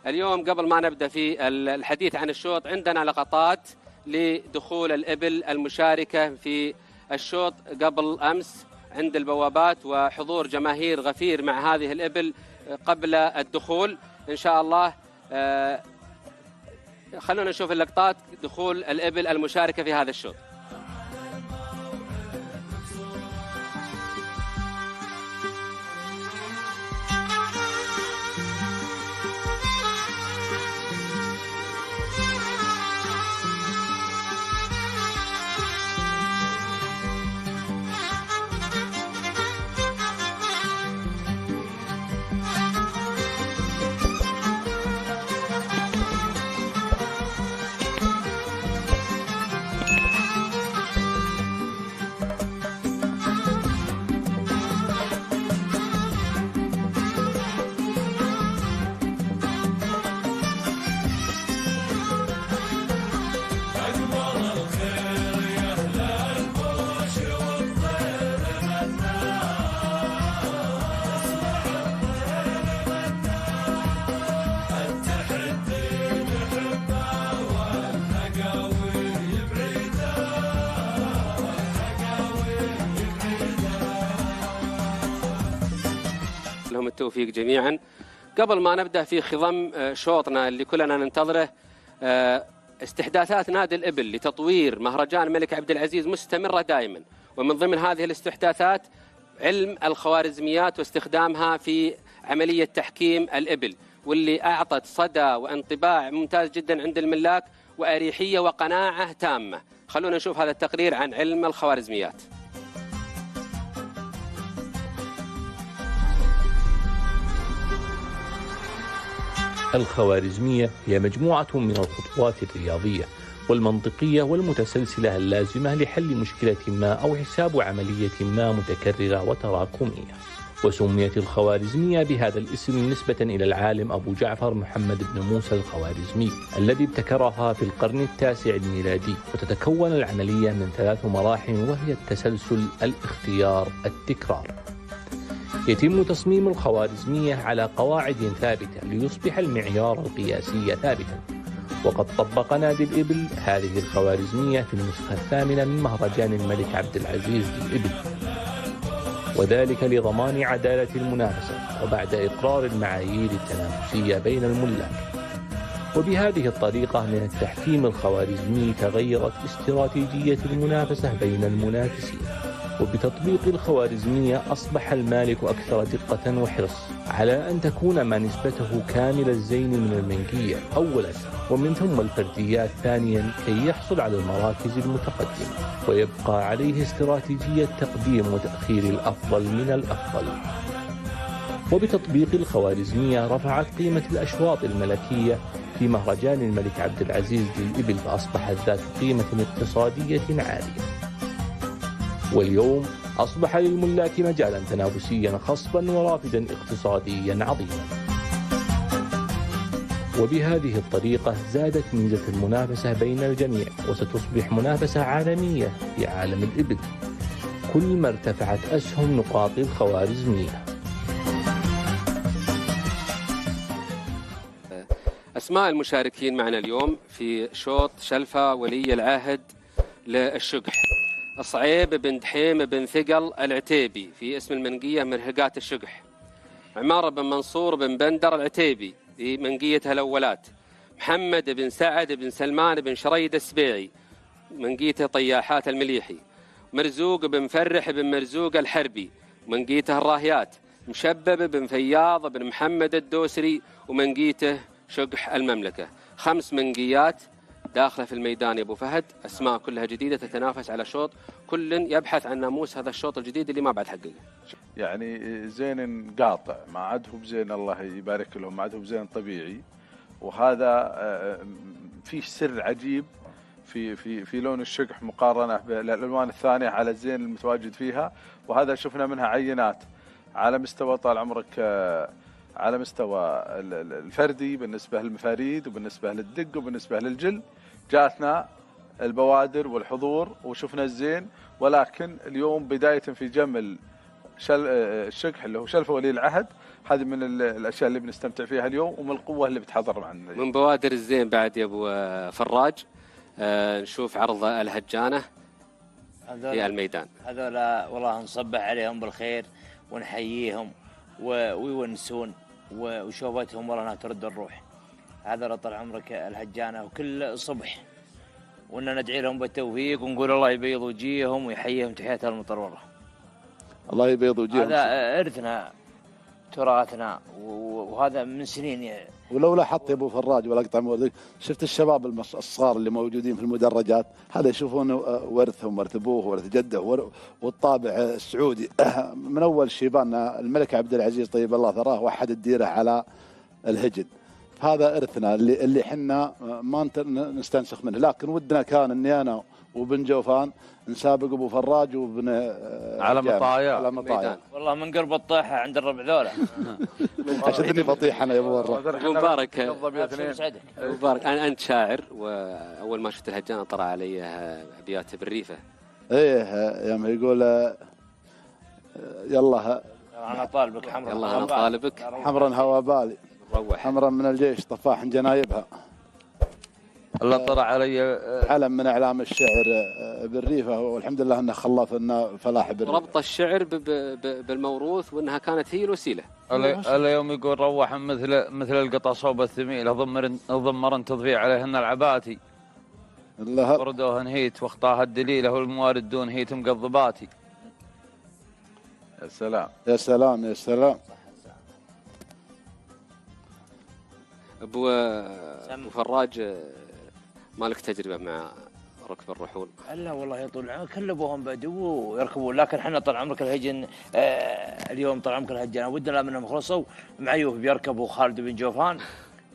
اليوم قبل ما نبدأ في الحديث عن الشوط عندنا لقطات لدخول الإبل المشاركة في الشوط قبل أمس عند البوابات، وحضور جماهير غفير مع هذه الإبل قبل الدخول إن شاء الله. خلونا نشوف اللقطات دخول الإبل المشاركة في هذا الشوط. لهم التوفيق جميعا. قبل ما نبدأ في خضم شوطنا اللي كلنا ننتظره، استحداثات نادي الإبل لتطوير مهرجان الملك عبد العزيز مستمرة دائما، ومن ضمن هذه الاستحداثات علم الخوارزميات واستخدامها في عملية تحكيم الإبل، واللي أعطت صدى وانطباع ممتاز جدا عند الملاك وأريحية وقناعة تامة. خلونا نشوف هذا التقرير عن علم الخوارزميات. الخوارزمية هي مجموعة من الخطوات الرياضية والمنطقية والمتسلسلة اللازمة لحل مشكلة ما أو حساب عملية ما متكررة وتراكمية. وسميت الخوارزمية بهذا الاسم نسبة إلى العالم أبو جعفر محمد بن موسى الخوارزمي الذي ابتكرها في القرن التاسع الميلادي. وتتكون العملية من 3 مراحل، وهي التسلسل، الاختيار، التكرار. يتم تصميم الخوارزمية على قواعد ثابتة ليصبح المعيار القياسي ثابتا. وقد طبق نادي الإبل هذه الخوارزمية في النسخة 8 من مهرجان الملك عبد العزيز للإبل، وذلك لضمان عدالة المنافسة وبعد إقرار المعايير التنافسية بين الملاك. وبهذه الطريقة من التحكيم الخوارزمي تغيرت استراتيجية المنافسة بين المنافسين. وبتطبيق الخوارزمية أصبح المالك أكثر دقة وحرص على أن تكون ما نسبته كامل الزين من المنكية أولا، ومن ثم الفرديات ثانيا، كي يحصل على المراكز المتقدمة، ويبقى عليه استراتيجية تقديم وتأخير الأفضل من الأفضل. وبتطبيق الخوارزمية رفعت قيمة الأشواط الملكية في مهرجان الملك عبد العزيز للإبل، فأصبحت ذات قيمة اقتصادية عالية. واليوم أصبح للملاك مجالا تنافسيا خصبا ورافدا اقتصاديا عظيما. وبهذه الطريقة زادت ميزة المنافسة بين الجميع، وستصبح منافسة عالمية في عالم الإبل كل ما ارتفعت أسهم نقاط الخوارزمية. أسماء المشاركين معنا اليوم في شوط شلفة ولي العهد للشقح: صعيب بن دحيم بن ثقل العتيبي في اسم المنقية مرهقات الشقح، عمار بن منصور بن بندر العتيبي في منقية الأولات، محمد بن سعد بن سلمان بن شريد السبيعي منقيته طياحات المليحي، مرزوق بن فرح بن مرزوق الحربي منقيته الراهيات، مشبب بن فياض بن محمد الدوسري ومنقيته شقح المملكة. 5 منقيات داخله في الميدان يا ابو فهد، اسماء كلها جديده تتنافس على شوط، كل يبحث عن ناموس هذا الشوط الجديد اللي ما بعد حققه. يعني زين قاطع، ما عاد هو بزين الله يبارك لهم، ما عاد هو بزين طبيعي. وهذا فيه سر عجيب في لون الشقح مقارنه بالالوان الثانيه على الزين المتواجد فيها. وهذا شفنا منها عينات على مستوى طال عمرك، على مستوى الفردي بالنسبة للمفاريد وبالنسبة للدق وبالنسبة للجل. جاتنا البوادر والحضور وشفنا الزين، ولكن اليوم بداية في جمل الشقح اللي هو شلفة ولي العهد، هذه من الاشياء اللي بنستمتع فيها اليوم، ومن القوه اللي بتحضر معنا. من بوادر الزين بعد يا ابو فراج نشوف عرض الهجانه في الميدان. هذولا والله نصبح عليهم بالخير ونحييهم ويونسون وشوفتهم والله انها ترد الروح. هذا طال عمرك الهجانه وكل صبح وإننا ندعي لهم بالتوفيق ونقول الله يبيض وجيههم ويحييهم تحياتها المطروره. الله يبيض وجيههم. هذا إرثنا تراثنا وهذا من سنين يعني. ولو لاحظت يا ابو فراج ولا اقطع موضوعك، شفت الشباب الصغار اللي موجودين في المدرجات، هذا يشوفون ورثهم ورث ابوه ورث جده والطابع السعودي. من اول شيبان الملك عبد العزيز طيب الله ثراه وحد الديره على الهجن. هذا ارثنا اللي احنا ما نستنسخ منه، لكن ودنا كان اني انا وبن جوفان نسابق ابو فراج وبن على مطايا. على مطايا والله من قرب الطيحه عند الربع ذولا. شدني بطيح انا يا ابو فراج. مبارك مبارك انت شاعر، واول ما شفت الهجانه طرى علي ابيات بالريفه. ايه يا ما يقول يلا انا طالبك حمرا، يلا انا طالبك حمرا هوا بالي، روح حمرا من الجيش طفاح جنايبها. الله طلع علي علم من اعلام الشعر بالريفه، والحمد لله انه خلف لنا فلاح بالريفه. ربط الشعر بالموروث وانها كانت هي الوسيله. اليوم يقول روح مثل القطا صوب الثميله ضمر تضفي عليهن العباتي. وردوهن هيت واخطاها الدليله والموارد دون هيت مقضباتي. يا سلام يا سلام يا سلام. ابو فراج مالك تجربه مع ركب الرحول؟ لا والله يا طول العمر كلبوهم بدو ويركبون، لكن احنا طال عمرك الهجن اليوم طال عمرك الهجان ودنا منهم خلصوا معيوف بيركبوا خالد بن جوفان،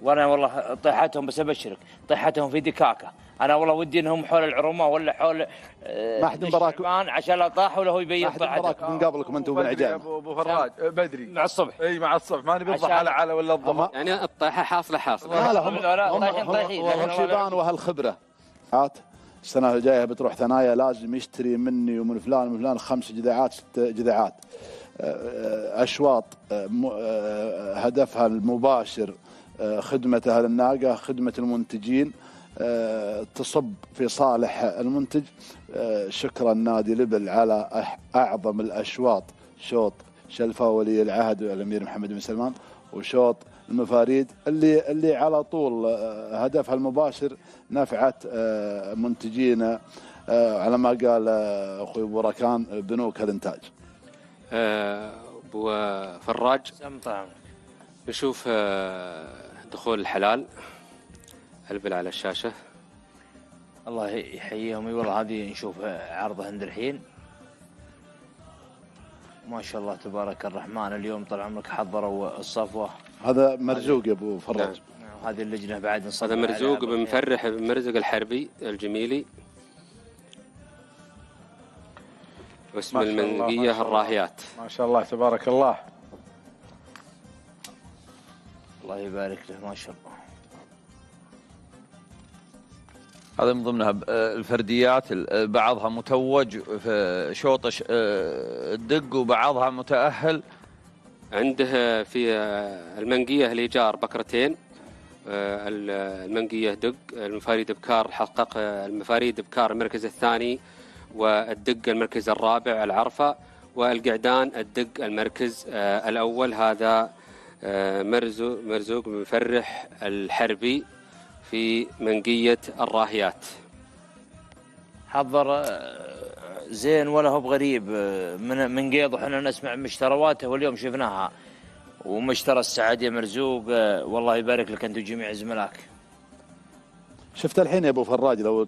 وانا والله طيحتهم بس ابشرك طيحتهم في دكاكه. انا والله ودي انهم حول العرومه ولا حول ما حد براك عشان لا طاحوا وله يبين طيحتهم من قبلكم انتم بن عجام. ابو فراج بدري مع الصبح. اي مع الصبح ما نبي الضحى على ولا الظهر، يعني الطيحه حاصله. لا هم شيبان واهالخبره. السنه الجايه بتروح ثنايا لازم يشتري مني ومن فلان ومن فلان 5 جذعات 6 جذعات. اشواط هدفها المباشر خدمة أهل الناقة، خدمة المنتجين، تصب في صالح المنتج. شكرا نادي لبل على أعظم الأشواط، شوط شلفة ولي العهد الأمير محمد بن سلمان، وشوط المفاريد اللي على طول هدفها المباشر نفعة منتجين على ما قال أخوي أبو ركان بنوك الإنتاج. أبو فراج نشوف دخول الحلال البل على الشاشة. الله يحييهم. والله هذه نشوف عرضه عند الحين ما شاء الله تبارك الرحمن. اليوم طال عمرك حضروا الصفوة. هذا مرزوق يا ابو فراج. هذه اللجنة بعد نصدق. هذا مرزوق بن مفرح بن مرزق الحربي الجميلي، واسم المنقية الراهيات. ما شاء الله تبارك الله. الله يبارك له ما شاء الله. هذا من ضمنها الفرديات، بعضها متوج في شوط الدق وبعضها متأهل. عنده في المنقية الإيجار بكرتين، المنقية دق، المفاريد بكار حقق المفاريد بكار المركز الثاني، والدق المركز الرابع العرفة، والقعدان الدق المركز الأول. هذا مرزوق بن مفرح الحربي في منقية الراهيات. حضر زين ولا هو بغريب من قيض، وحنا نسمع مشترواته واليوم شفناها، ومشترى السعادية مرزوق. والله يبارك لك انت وجميع زملائك. شفت الحين يا ابو فراج لو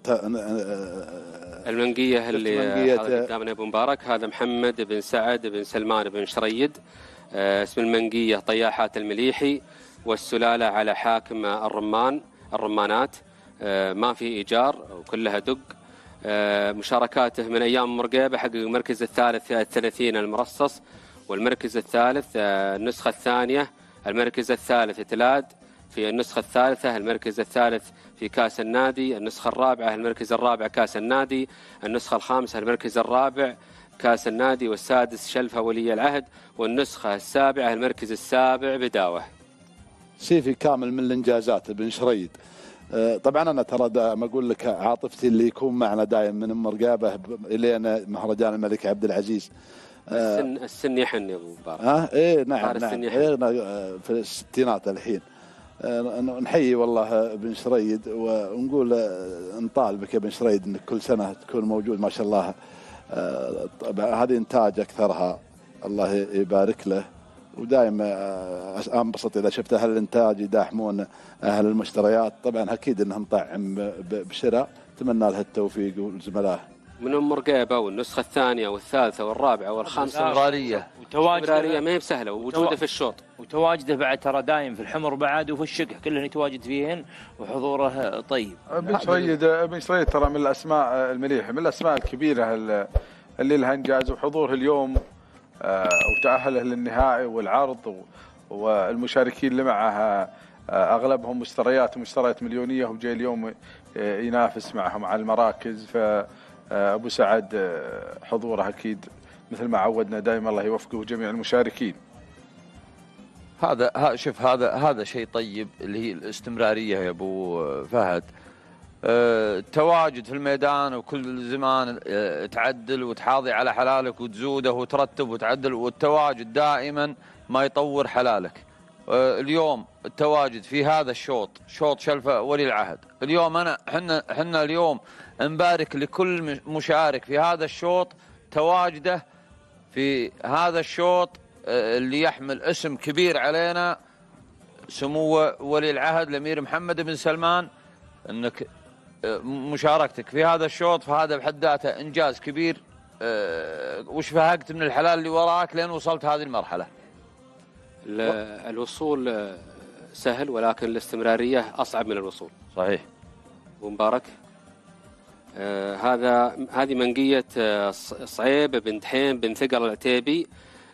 المنقية اللي قدامنا ابو مبارك، هذا محمد بن سعد بن سلمان بن شريد. اسم المنقية طياحات المليحي، والسلالة على حاكم الرمانات. ما في إيجار وكلها دق. مشاركاته من أيام مرقيبة حقق المركز الثالث في 30 المرصص، والمركز الثالث النسخة الثانية، المركز الثالث تلاد في النسخة الثالثة، المركز الثالث في كاس النادي، النسخة الرابعة المركز الرابع كاس النادي، النسخة الخامسة المركز الرابع كاس النادي، والسادس شلفة ولي العهد، والنسخة السابعة المركز السابع بداوة. سيفي كامل من الانجازات بن شريد. طبعا انا ترى ما اقول لك عاطفتي اللي يكون معنا دائما من مرقابه الين مهرجان الملك عبد العزيز. السن يحن يا ابو مبارك. ايه نعم إيه في الستينات الحين. نحيي والله بن شريد ونقول نطالبك يا بن شريد انك كل سنه تكون موجود ما شاء الله. هذه انتاج اكثرها، الله يبارك له. ودائما انبسط اذا شفت اهل الانتاج يداحمون اهل المشتريات. طبعا اكيد انهم نطعم بشراء، اتمنى له التوفيق والزملاء من ام مرقيبه، والنسخه الثانيه والثالثه والرابعه والخامسه استمراريه ما هي بسهله، ووجوده في الشوط، وتواجده بعد ترى دايم في الحمر بعد وفي الشقح كلهن يتواجد فيهن، وحضوره طيب. بن شريد ترى من الاسماء المليحه، من الاسماء الكبيره اللي لها انجاز، وحضوره اليوم وتأهله للنهائي والعرض، والمشاركين اللي معها أغلبهم مشتريات مليونية، وجاي اليوم ينافس معهم على المراكز. فأبو سعد حضوره أكيد مثل ما عودنا دائما، الله يوفقه جميع المشاركين. شوف هذا شيء طيب اللي هي الاستمرارية يا أبو فهد. التواجد في الميدان وكل زمان تعدل وتحاضي على حلالك وتزوده وترتب وتعدل، والتواجد دائما ما يطور حلالك. اليوم التواجد في هذا الشوط، شوط شلفة ولي العهد، اليوم احنا اليوم نبارك لكل مشارك في هذا الشوط تواجده في هذا الشوط اللي يحمل اسم كبير علينا سمو ولي العهد الأمير محمد بن سلمان. انك مشاركتك في هذا الشوط فهذا بحد ذاته انجاز كبير. وش فهقت من الحلال اللي وراك لين وصلت هذه المرحله. الوصول سهل، ولكن الاستمراريه اصعب من الوصول. صحيح. ومبارك هذه منقيه صعيب بن دحيم بن ثقل العتيبي.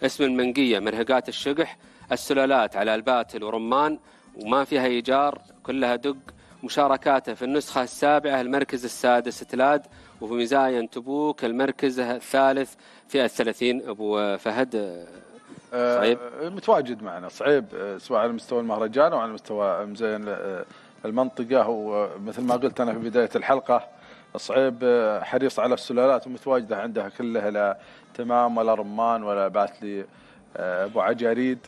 اسم المنقيه مرهقات الشقح، السلالات على الباتل ورمان، وما فيها ايجار، كلها دق. مشاركاته في النسخة السابعة المركز السادس تلاد، وفي مزايا تبوك المركز الثالث فئة 30. أبو فهد صعيب متواجد معنا صعيب، سواء على مستوى المهرجان أو على مستوى مزايا المنطقة. ومثل ما قلت أنا في بداية الحلقة، صعيب حريص على السلالات ومتواجدة عندها كلها، لا تمام ولا رمان ولا باتلي أبو عجاريد.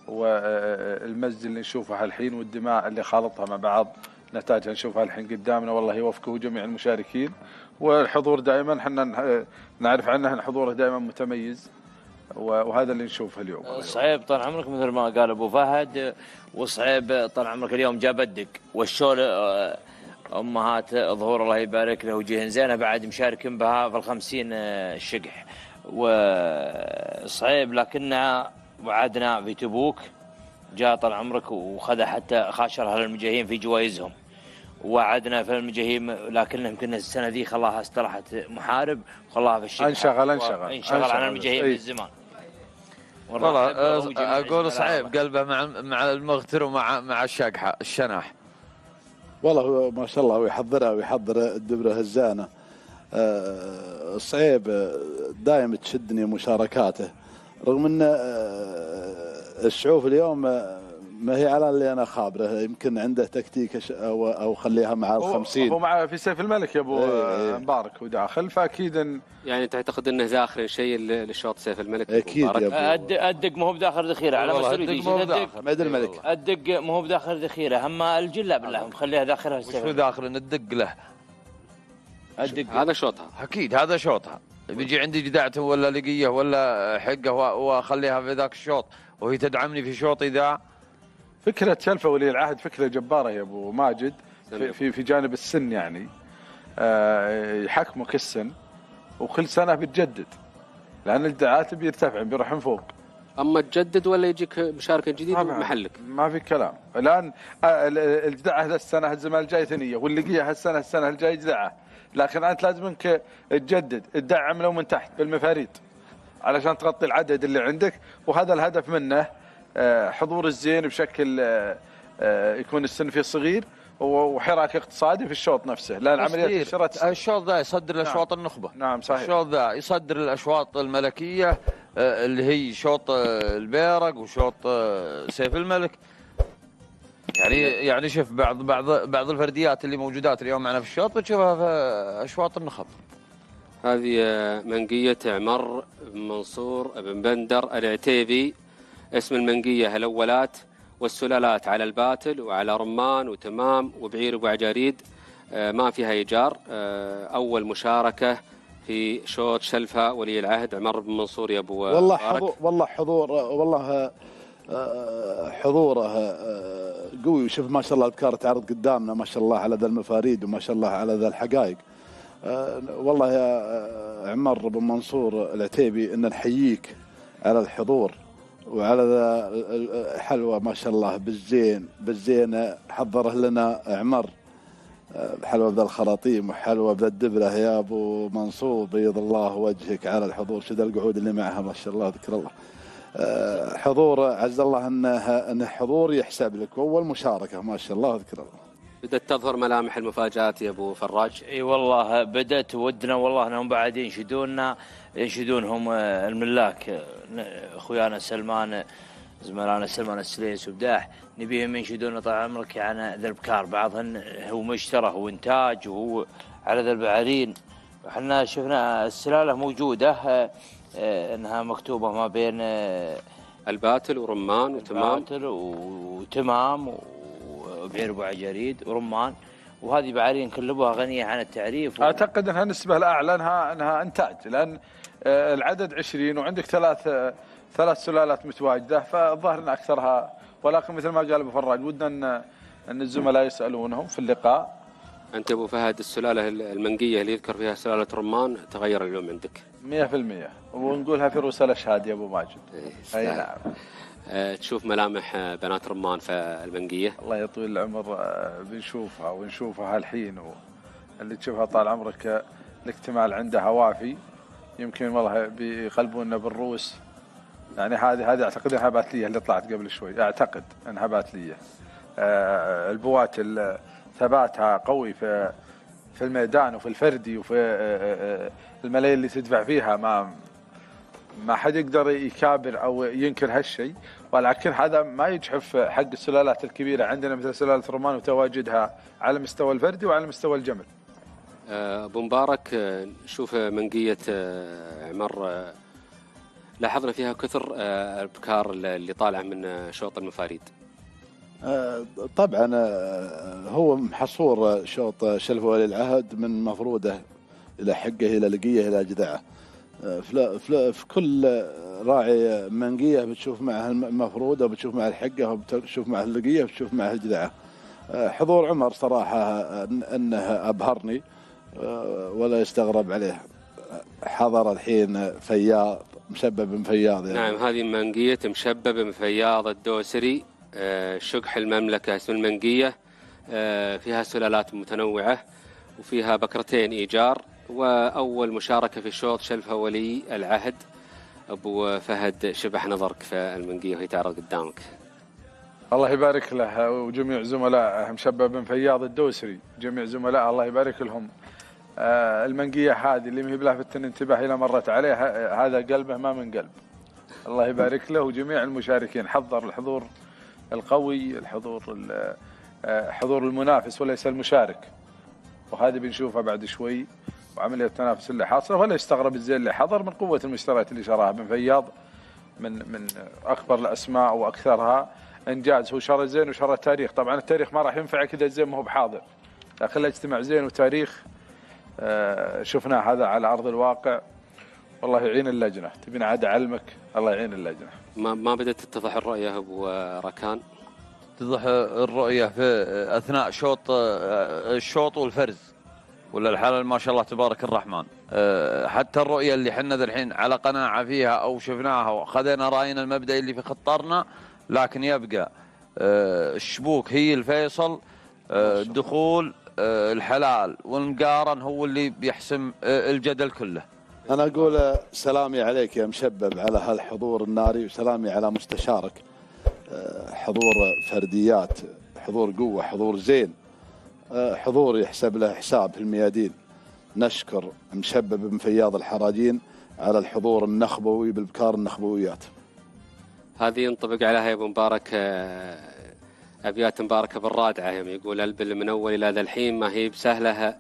والمزج اللي نشوفها الحين والدماء اللي خالطها مع بعض نتائجها نشوفها الحين قدامنا، والله يوفقه جميع المشاركين. والحضور دائما احنا نعرف عنه ان حضوره دائما متميز، وهذا اللي نشوفه اليوم. صعيب طال عمرك مثل ما قال ابو فهد، وصعيب طال عمرك اليوم جاب الدق والشول امهات ظهور الله يبارك له وجهن زينه بعد مشاركين بها في ال50 الشقح. وصعيب لكنها وعدنا في تبوك جاء طال عمرك وخذ حتى خاشر اهل المجاهيم في جوائزهم، وعدنا في المجاهيم لكن يمكن السنه ذي خلاها استراحت محارب وخلاها في الشقح. انشغل عن المجاهيم من زمان. والله اقول صعيب قلبه مع المغتر ومع الشقحه الشناح. والله ما شاء الله ويحضرها ويحضر الدبره الزانه. صعيب دائما تشدني مشاركاته، رغم ان الشعوف اليوم ما هي على اللي انا خابره، يمكن عنده تكتيك او خليها مع ال50. هو مع في سيف الملك يا ابو مبارك وداخل، فاكيد يعني تعتقد انه داخل شيء للشوط سيف الملك؟ اكيد يا ابو. الدق ما هو بداخل ذخيره على مسؤوليتي. ميد الملك الدق ما هو بداخل ذخيره، اما الجله بالله مخليها داخلها. وش داخل ان الدق له؟ الدق هذا شوطها اكيد، هذا شوطها. بيجي عندي جداعته ولا لقيه ولا حقه واخليها في ذاك الشوط وهي تدعمني في شوطي ذا. فكرة شلفة ولي العهد فكرة جبارة يا أبو ماجد في جانب السن، يعني يحكمك السن وكل سنة بتجدد، لأن الدعاة بيرتفع بيروحون فوق. أما تجدد ولا يجيك مشاركة جديدة محلك، ما في كلام. الآن الجدعة هذا السنة الزمان الجاي ثانية، واللقية السنة الجاي جدعة، لكن أنت لازم إنك تجدد تدعم لو من تحت بالمفاريد علشان تغطي العدد اللي عندك، وهذا الهدف منه حضور الزين بشكل يكون السن فيه صغير وحراك اقتصادي في الشوط نفسه، لان عمليات الشراء الشوط ذا يصدر الاشواط النخبه. نعم صحيح. الشوط ذا يصدر الاشواط الملكيه اللي هي شوط البيرق وشوط سيف الملك. يعني شوف بعض الفرديات اللي موجودات اليوم معنا في الشوط بتشوفها في اشواط النخب. هذه منقية عمر بن منصور بن بندر العتيبي. اسم المنقية الأولات والسلالات على الباتل وعلى رمان وتمام وبعير أبو عجاريد، ما فيها إيجار. أول مشاركة في شوط شلفة ولي العهد عمر بن منصور يا أبو والله حضوره قوي. وشوف ما شاء الله الأبكار تعرض قدامنا ما شاء الله على ذا المفاريد وما شاء الله على ذا الحقائق. والله يا عمر بن منصور العتيبي إن نحييك على الحضور وعلى ذا حلوة ما شاء الله بالزين حضره لنا عمر، حلوة بذا الخراطيم وحلوة بذا الدبرة يا أبو منصور، بيض الله وجهك على الحضور. شد القعود اللي معها ما شاء الله ذكر الله. حضور عز الله أنه حضور يحسب لك، وأول مشاركة ما شاء الله ذكر الله. بدأت تظهر ملامح المفاجآت يا أبو فراج. اي والله بدأت ودنا والله انهم بعد ينشدونهم الملاك اخويانا سلمان زملائنا سلمان السليس وبداح، نبيهم ينشدون طال عمرك عن ذا الابكار، بعضهن هو مشترى وانتاج وهو على ذا البعارين. احنا شفنا السلاله موجوده انها مكتوبه ما بين الباتل ورمان وتمام، الباتل وتمام وبعير ابو عجاريد ورمان، وهذه بعارين كلها غنيه عن التعريف. اعتقد انها النسبه الاعلى انها انتاج، لان العدد 20 وعندك ثلاث سلالات متواجده، فالظاهر ان اكثرها. ولكن مثل ما قال ابو فراج ودنا ان الزملاء يسالونهم في اللقاء. انت ابو فهد السلاله المنقيه اللي يذكر فيها سلاله رمان تغير اليوم عندك 100%، ونقولها في رؤوس الاشهاد يا ابو ماجد. اي نعم. تشوف ملامح بنات رمان في المنقيه؟ الله يطول العمر ونشوفها الحين، اللي تشوفها طال عمرك الاكتمال عندها وافي. يمكن والله بيقلبوننا بالروس. يعني هذه اعتقد انها باتليه اللي طلعت قبل شوي، اعتقد انها باتليه. البوات ثباتها قوي في الميدان وفي الفردي وفي الملايين اللي تدفع فيها. ما حد يقدر يكابر او ينكر هالشيء، ولكن هذا ما يجحف حق السلالات الكبيره عندنا مثل سلاله رمان وتواجدها على المستوى الفردي وعلى مستوى الجمل. ابو مبارك، نشوف منقيه عمر لاحظنا فيها كثر الابكار اللي طالعه من شوط المفاريد. طبعا هو محصور شوط شلف ولي العهد من مفروده الى حقه الى لقيه الى جذعه. في كل راعي منقيه بتشوف معها المفروده وبتشوف معها الحقه وبتشوف معها اللقيه وبتشوف معها الجذعه. حضور عمر صراحه انه ابهرني ولا يستغرب عليه. حضر الحين فياض مشبب من فياض يعني. نعم، هذه منقيه مشبب من فياض الدوسري، شقح المملكه اسم المنقيه. فيها سلالات متنوعه وفيها بكرتين ايجار، واول مشاركه في شوط شلفه ولي العهد. ابو فهد شبح نظرك في المنقيه وهي تعرض قدامك. الله يبارك له وجميع زملائه مشبب من فياض الدوسري، جميع زملائه الله يبارك لهم. المنقيه هذه اللي مهي بلافت الانتباه الى مرت عليها، هذا قلبه ما من قلب. الله يبارك له وجميع المشاركين. حضر الحضور القوي، حضور المنافس وليس المشارك، وهذه بنشوفها بعد شوي. وعمليه التنافس اللي حاصله، ولا يستغرب الزين اللي حضر من قوه المشتريات اللي شراها بن فياض، من اكبر الاسماء واكثرها انجاز. هو شرى زين وشرى تاريخ. طبعا التاريخ ما راح ينفعك اذا الزين ما هو بحاضر، لكن اجتماع زين وتاريخ شفناه هذا على ارض الواقع. والله يعين اللجنه. تبين عاد اعلمك، الله يعين اللجنه. ما بدات تتضح الرؤيه ابو ركان؟ تتضح الرؤيه في اثناء الشوط والفرز، ولا الحاله ما شاء الله تبارك الرحمن. حتى الرؤيه اللي حنا الحين على قناعه فيها او شفناها وخذينا راينا المبدئي اللي في خطرنا، لكن يبقى الشبوك هي الفيصل. الدخول الحلال والمقارن هو اللي بيحسم الجدل كله. أنا أقول سلامي عليك يا مشبب على هالحضور الناري، وسلامي على مستشارك. حضور فرديات حضور قوة، حضور زين، حضور يحسب له حساب في الميادين. نشكر مشبب بن فياض الحراجين على الحضور النخبوي بالبكار النخبويات. هذه ينطبق عليها يا ابو مبارك ابيات مباركه بالرادعه، يقول البل من اول الى ذا الحين ما هي بسهله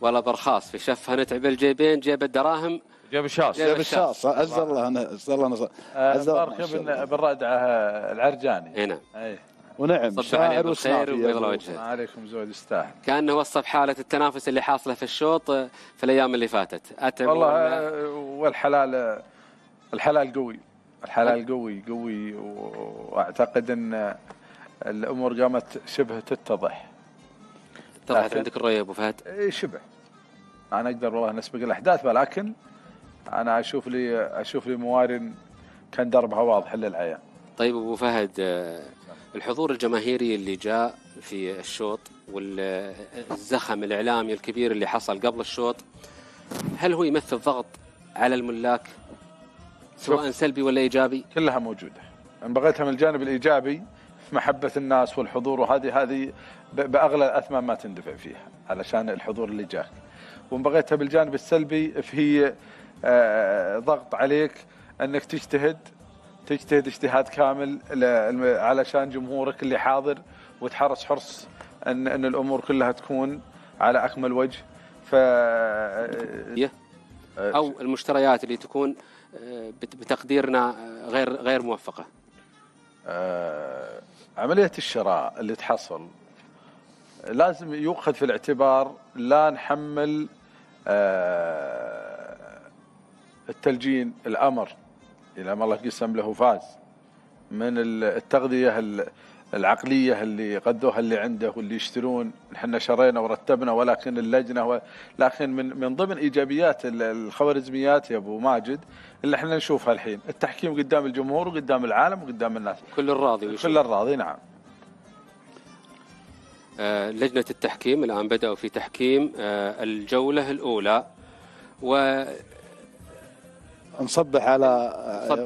ولا برخاص، في شفها نتعب الجيبين جيب الدراهم جيب الشاص. جيب الشاص. عز الله مبارك بالرادعه العرجاني. هنا ونعم شاعر وصافي وبيض وجهه. عليكم زود يستاهل. كانه وصف حاله التنافس اللي حاصله في الشوط في الايام اللي فاتت. اتعب والله والحلال الحلال قوي، الحلال قوي واعتقد ان الامور قامت شبه تتضح. اتضحت عندك الرؤيه ابو فهد؟ شبه. انا اقدر والله نسبق الاحداث، ولكن انا اشوف لي موارن كان دربها واضح للعيان. طيب ابو فهد، الحضور الجماهيري اللي جاء في الشوط والزخم الاعلامي الكبير اللي حصل قبل الشوط، هل هو يمثل ضغط على الملاك سواء سلبي ولا ايجابي؟ كلها موجوده. ان بغيتها من الجانب الايجابي محبه الناس والحضور، وهذه باغلى الاثمان ما تندفع فيها علشان الحضور اللي جاك. وان بغيتها بالجانب السلبي فهي ضغط عليك انك تجتهد اجتهاد كامل علشان جمهورك اللي حاضر، وتحرص حرص ان الامور كلها تكون على اكمل وجه. او المشتريات اللي تكون بتقديرنا غير موفقه. عمليه الشراء اللي تحصل لازم يؤخذ في الاعتبار، لا نحمل التلجين الامر إلى ما الله قسم له فاز من التغذية العقلية اللي قدوها اللي عنده واللي يشترون. احنا شرينا ورتبنا، ولكن اللجنة لكن من ضمن إيجابيات الخوارزميات يا أبو ماجد اللي احنا نشوفها الحين، التحكيم قدام الجمهور وقدام العالم وقدام الناس، كل الراضي كل الراضي. نعم. لجنة التحكيم الآن بدأوا في تحكيم الجولة الأولى، نصبح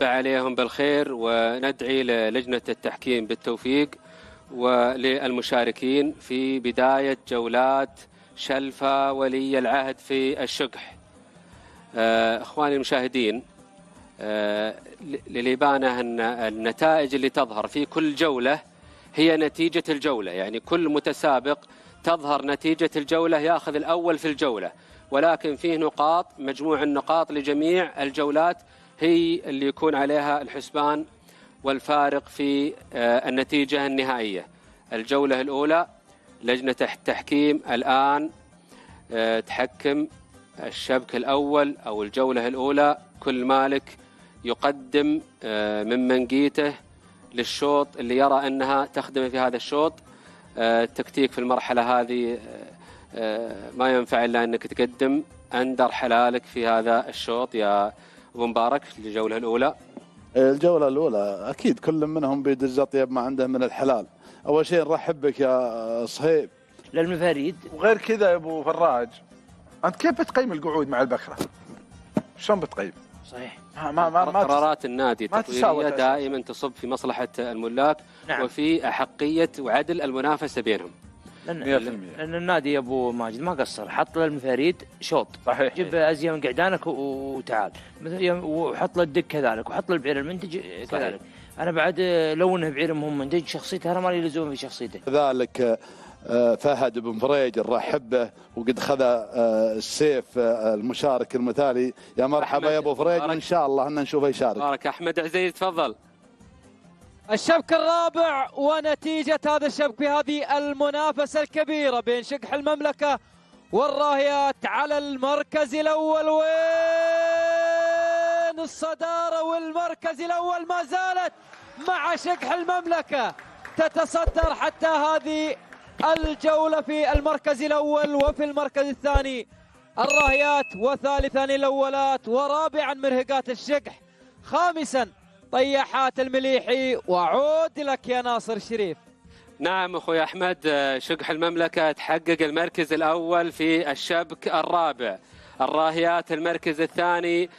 عليهم بالخير، وندعي للجنة التحكيم بالتوفيق وللمشاركين في بداية جولات شلفة ولي العهد في الشقح. اخواني المشاهدين، للإبانة أن النتائج اللي تظهر في كل جولة هي نتيجة الجولة، يعني كل متسابق تظهر نتيجة الجولة ياخذ الأول في الجولة، ولكن فيه نقاط، مجموع النقاط لجميع الجولات هي اللي يكون عليها الحسبان والفارق في النتيجة النهائية. الجولة الأولى لجنة التحكيم الآن تحكم الشبك الأول أو الجولة الأولى. كل مالك يقدم من منقيته للشوط اللي يرى أنها تخدم في هذا الشوط. التكتيك في المرحلة هذه ما ينفع إلا أنك تقدم أندر حلالك في هذا الشوط يا أبو مبارك للجولة الأولى. الجولة الأولى أكيد كل منهم بيدز أطيب ما عنده من الحلال. أول شيء نرحب بك يا صهيب للمفاريد. وغير كذا يا أبو فراج، أنت كيف بتقيم القعود مع البكرة؟ شلون بتقيم؟ صحيح. قرارات النادي التطويرية دائما تصب في مصلحة الملاك. نعم. وفي أحقية وعدل المنافسة بينهم. لأن النادي يا أبو ماجد ما قصر، حط للمفاريد شوط. صحيح. جيب أزياء من قعدانك وتعال، وحط له الدك كذلك، وحط له البعير المنتج كذلك. أنا بعد لو إنه بعير مهم منتج شخصيته، أنا ما لي لزوم في شخصيته. كذلك فهد بن فريج نرحب به، وقد خذ السيف المشارك المثالي. يا مرحبا يا ابو فريج، وان شاء الله ان نشوفه يشارك. بارك. احمد عزيز تفضل. الشبك الرابع ونتيجة هذا الشبك في هذه المنافسة الكبيرة بين شقح المملكة والراهيات على المركز الأول. وين الصدارة والمركز الأول ما زالت مع شقح المملكة تتصدر حتى هذه الجولة في المركز الأول، وفي المركز الثاني الراهيات، وثالثا الأولات، ورابعا مرهقات الشقح، خامسا طياحات المليحي. وعود لك يا ناصر الشريف. نعم أخوي أحمد، شقح المملكة تحقق المركز الأول في الشبك الرابع. الراهيات المركز الثاني،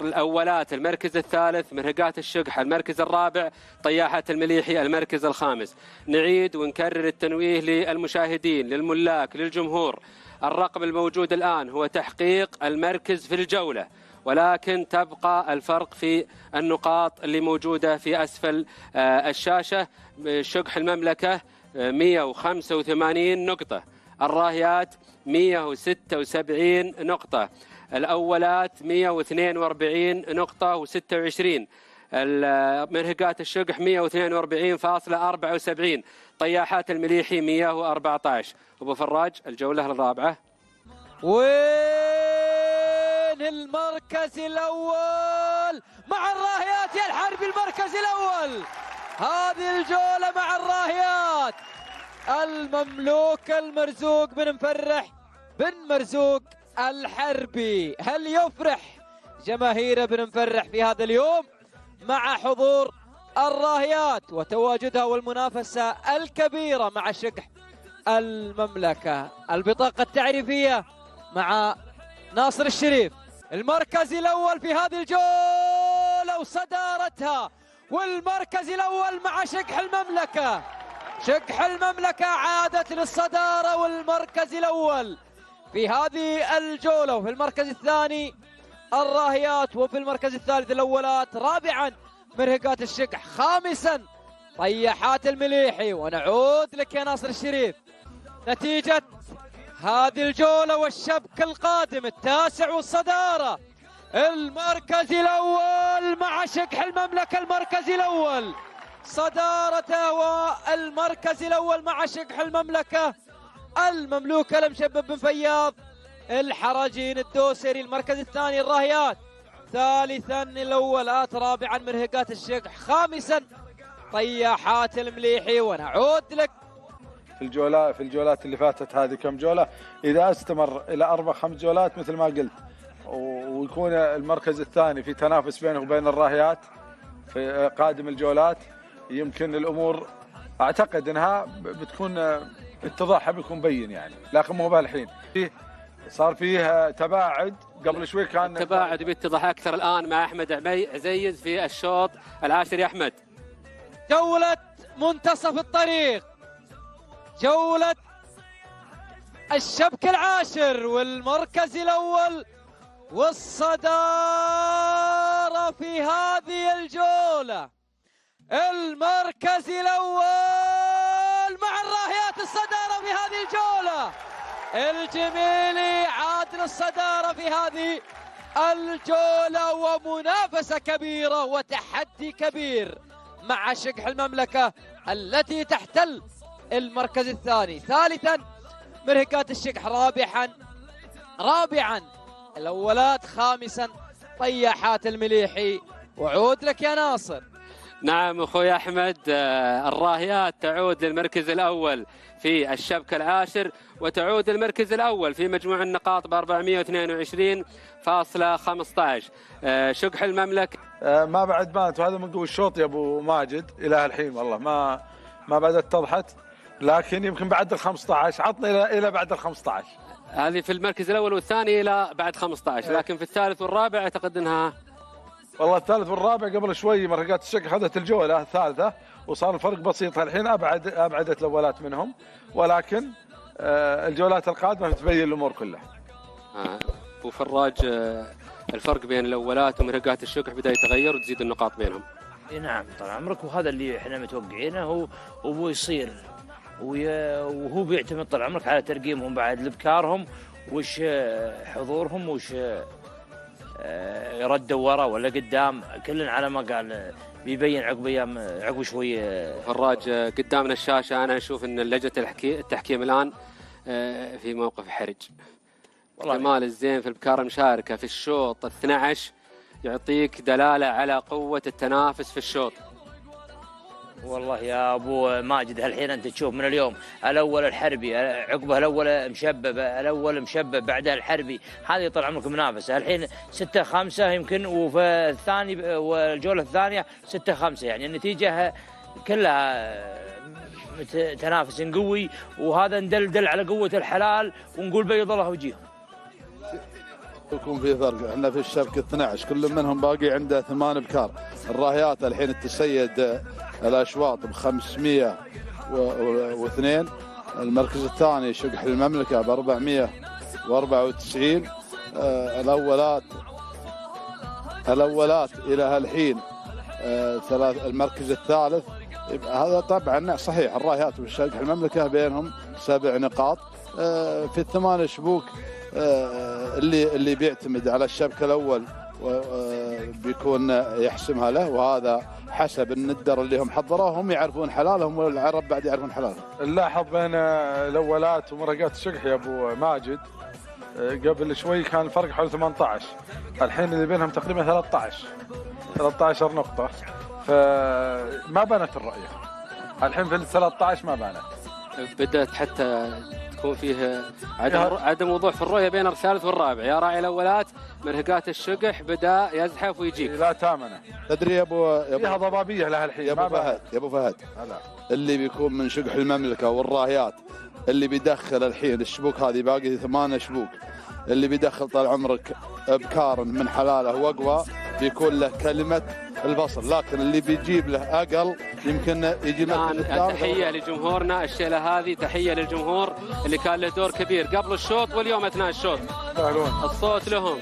الأولات المركز الثالث، مرهقات الشقح المركز الرابع، طياحات المليحي المركز الخامس. نعيد ونكرر التنويه للمشاهدين للملاك للجمهور، الرقم الموجود الآن هو تحقيق المركز في الجولة، ولكن تبقى الفرق في النقاط اللي موجودة في أسفل الشاشة. شقح المملكة 185 نقطة، الراهيات 176 نقطة، الأولات 142 نقطة و26، مرهقات الشقح 142.74، طياحات المليحي 114. أبو فراج الجولة الرابعة. وين المركز الأول مع الراهيات يا الحربي؟ المركز الأول هذه الجولة مع الراهيات المملوك المرزوق بن مفرح بن مرزوق الحربي. هل يفرح جماهير بن مفرح في هذا اليوم مع حضور الراهيات وتواجدها والمنافسة الكبيرة مع شقح المملكة؟ البطاقة التعريفية مع ناصر الشريف. المركز الأول في هذه الجولة وصدارتها، والمركز الأول مع شقح المملكة. شقح المملكة عادت للصدارة والمركز الأول في هذه الجولة، وفي المركز الثاني الراهيات، وفي المركز الثالث الأولات، رابعا مرهقات الشقح، خامسا طياحات المليحي. ونعود لك يا ناصر الشريف نتيجة هذه الجولة والشبك القادم التاسع والصدارة. المركز الأول مع شقح المملكة، المركز الأول صدارته، والمركز الأول مع شقح المملكة المملوكة المشبب بن فياض الحرجين الدوسري. المركز الثاني الراهيات، ثالثا الأولات، رابعا مرهقات الشقح، خامسا طياحات المليحي. ونعود لك في الجولات اللي فاتت هذه كم جولة، إذا استمر إلى 4-5 جولات مثل ما قلت، ويكون المركز الثاني في تنافس بينه وبين الراهيات في قادم الجولات، يمكن الأمور أعتقد أنها بتكون اتضاحها بيكون بين يعني، لكن مو بالحين صار فيه تباعد. قبل شوي كان تباعد بيتضح أكثر الآن مع أحمد عزيز في الشوط العاشر. يا أحمد، جولة منتصف الطريق، جولة الشبك العاشر والمركز الأول والصدارة في هذه الجولة. المركز الأول مع الراهيات، الصدارة في هذه الجولة. الجميلي عاد للصدارة في هذه الجولة، ومنافسة كبيرة وتحدي كبير مع شقح المملكة التي تحتل المركز الثاني. ثالثا مرهقات الشقح، رابعا الأولات، خامسا طياحات المليحي. وعود لك يا ناصر. نعم أخوي أحمد، الراهيات تعود للمركز الأول في الشبك العاشر، وتعود للمركز الأول في مجموع النقاط ب 422.15. شقح المملكة ما بعد بانت، وهذا من قوة الشوط يا أبو ماجد إلى الحين، والله ما بدأت اتضحت، لكن يمكن بعد ال 15 عطنا إلى بعد ال 15. هذه في المركز الأول والثاني إلى بعد 15، لكن في الثالث والرابع أعتقد أنها والله الثالث والرابع قبل شوي مرهقات الشقح أخذت الجولة الثالثة، وصار الفرق بسيط الحين، أبعدت الأولات منهم، ولكن الجولات القادمة بتبين الأمور كلها. أبو فراج، الفرق بين الأولات ومرهقات الشقح بدأ يتغير وتزيد النقاط بينهم. نعم طال عمرك، وهذا اللي احنا متوقعينه، وهو يصير، وهو بيعتمد طال عمرك على ترقيمهم بعد لبكارهم، وش حضورهم، وش ردوا ورا ولا قدام، كلن على ما قال بيبين عقب شوي. فراج، قدامنا الشاشة أنا أشوف أن لجنة التحكيم الآن في موقف حرج. احتمال الزين في البكار المشاركة في الشوط 12 يعطيك دلالة على قوة التنافس في الشوط. والله يا أبو ماجد، هالحين أنت تشوف من اليوم الأول الحربي، عقبه الأول مشبب، بعدها الحربي، هذه طال عمرك منافسة. الحين 6-5 يمكن، وفي الثاني والجولة الثانية 6-5، يعني النتيجة كلها تنافس قوي، وهذا ندلدل على قوة الحلال ونقول بيض الله وجيههم. يكون في فرق. احنا في الشبكة 12 كل منهم باقي عنده 8 ابكار. الراهيات الحين تسيد الاشواط ب 502. المركز الثاني شقح المملكة ب 494. الأولات إلى هالحين المركز الثالث. هذا طبعا صحيح الراهيات وشقح المملكة بينهم 7 نقاط. في الثمان شبوك اللي بيعتمد على الشبكة الأول بيكون يحسمها له، وهذا حسب الندر اللي هم حضروه. هم يعرفون حلالهم والعرب بعد يعرفون حلالهم. نلاحظ بين الأولات ومرقات الشقح يا أبو ماجد قبل شوي كان الفرق حوالي 18، الحين اللي بينهم تقريبا 13 نقطة، فما بانت الرؤية الحين في ال 13 ما بانت. بدأت حتى تكون فيه عدم وضوح في الرؤية بين الثالث والرابع. يا راعي الأولات مرهقات الشقح بدأ يزحف ويجيك. لا تامنه. تدري يا ابو فيها ضبابية لها الحين. يا ابو فهد اللي بيكون من شقح المملكة والراهيات اللي بيدخل الحين الشبوك هذه باقي 8 شبوك، اللي بيدخل طال عمرك ابكار من حلاله واقوى بيكون له كلمة الفصل، لكن اللي بيجيب له اقل يمكن يجي له. تحية لجمهورنا، الشيلة هذه تحية للجمهور اللي كان له دور كبير قبل الشوط واليوم اثناء الشوط. الصوت لهم.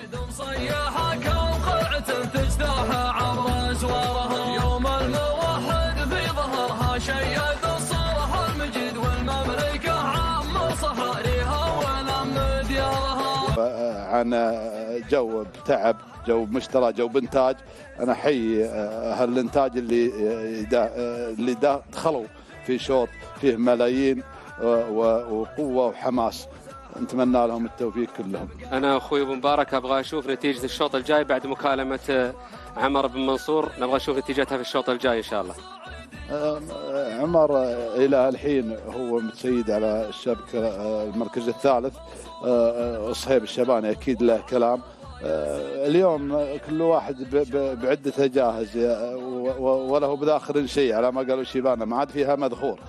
يوم الموحد في ظهرها شيد الصالح المجيد والمملكة عام صحاريها ولم ديارها. عن جو بتعب، جو بمشترى، جو بانتاج. انا احيي هالانتاج اللي دخلوا في شوط فيه ملايين وقوه وحماس. نتمنى لهم التوفيق كلهم. انا اخوي ابو مبارك ابغى اشوف نتيجه الشوط الجاي بعد مكالمه عمر بن منصور، نبغى نشوف نتيجتها في الشوط الجاي ان شاء الله. عمر الى الحين هو متسيد على الشبكه المركز الثالث. صهيب الشباني اكيد له كلام. اليوم كل واحد بعدته جاهز وله بداخل شيء على ما قالوا شيبانا، ما عاد فيها مذخور.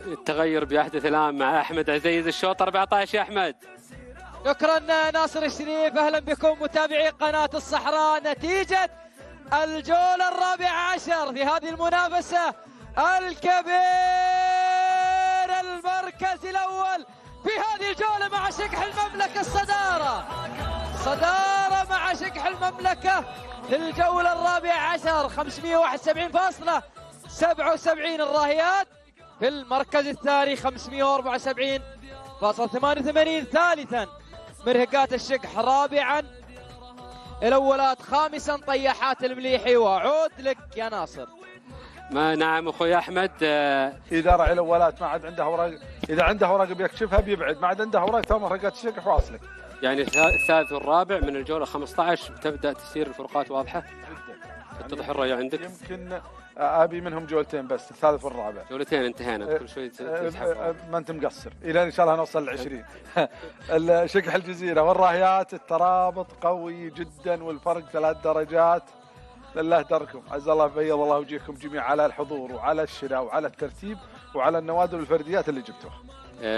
التغير بيحدث الان مع احمد عزيز الشوط 14 يا احمد. شكرا ناصر الشريف، اهلا بكم متابعي قناه الصحراء. نتيجه الجوله الرابعه عشر في هذه المنافسه الكبير، المركز الاول في هذه الجوله مع شقح المملكه صداره مع شقح المملكة في الجولة الرابعة عشر 571.77 الراهيات. في المركز الثاني 574.88. ثالثا مرهقات الشقح. رابعا الأولات. خامسا طياحات المليحي. وعود لك يا ناصر. ما نعم اخوي احمد. اذا راعي الاولات ما عاد عنده اوراق، اذا عنده اوراق بيكشفها بيبعد، ما عاد عنده اوراق تو مرهقات الشقح واصلك. يعني الثالث والرابع من الجولة 15 تبدأ تصير الفروقات واضحة؟ تتضح الرؤية عندك؟ يمكن أبي منهم جولتين بس، الثالث والرابع. جولتين انتهينا، كل شوي تزحف. ما أنت مقصر، إلى إن شاء الله نوصل ل20. شقح الجزيرة والراهيات الترابط قوي جدا والفرق 3 درجات. لله دركم، عز الله بيض الله وجهكم جميعا على الحضور وعلى الشراء وعلى الترتيب وعلى النوادر والفرديات اللي جبتوها.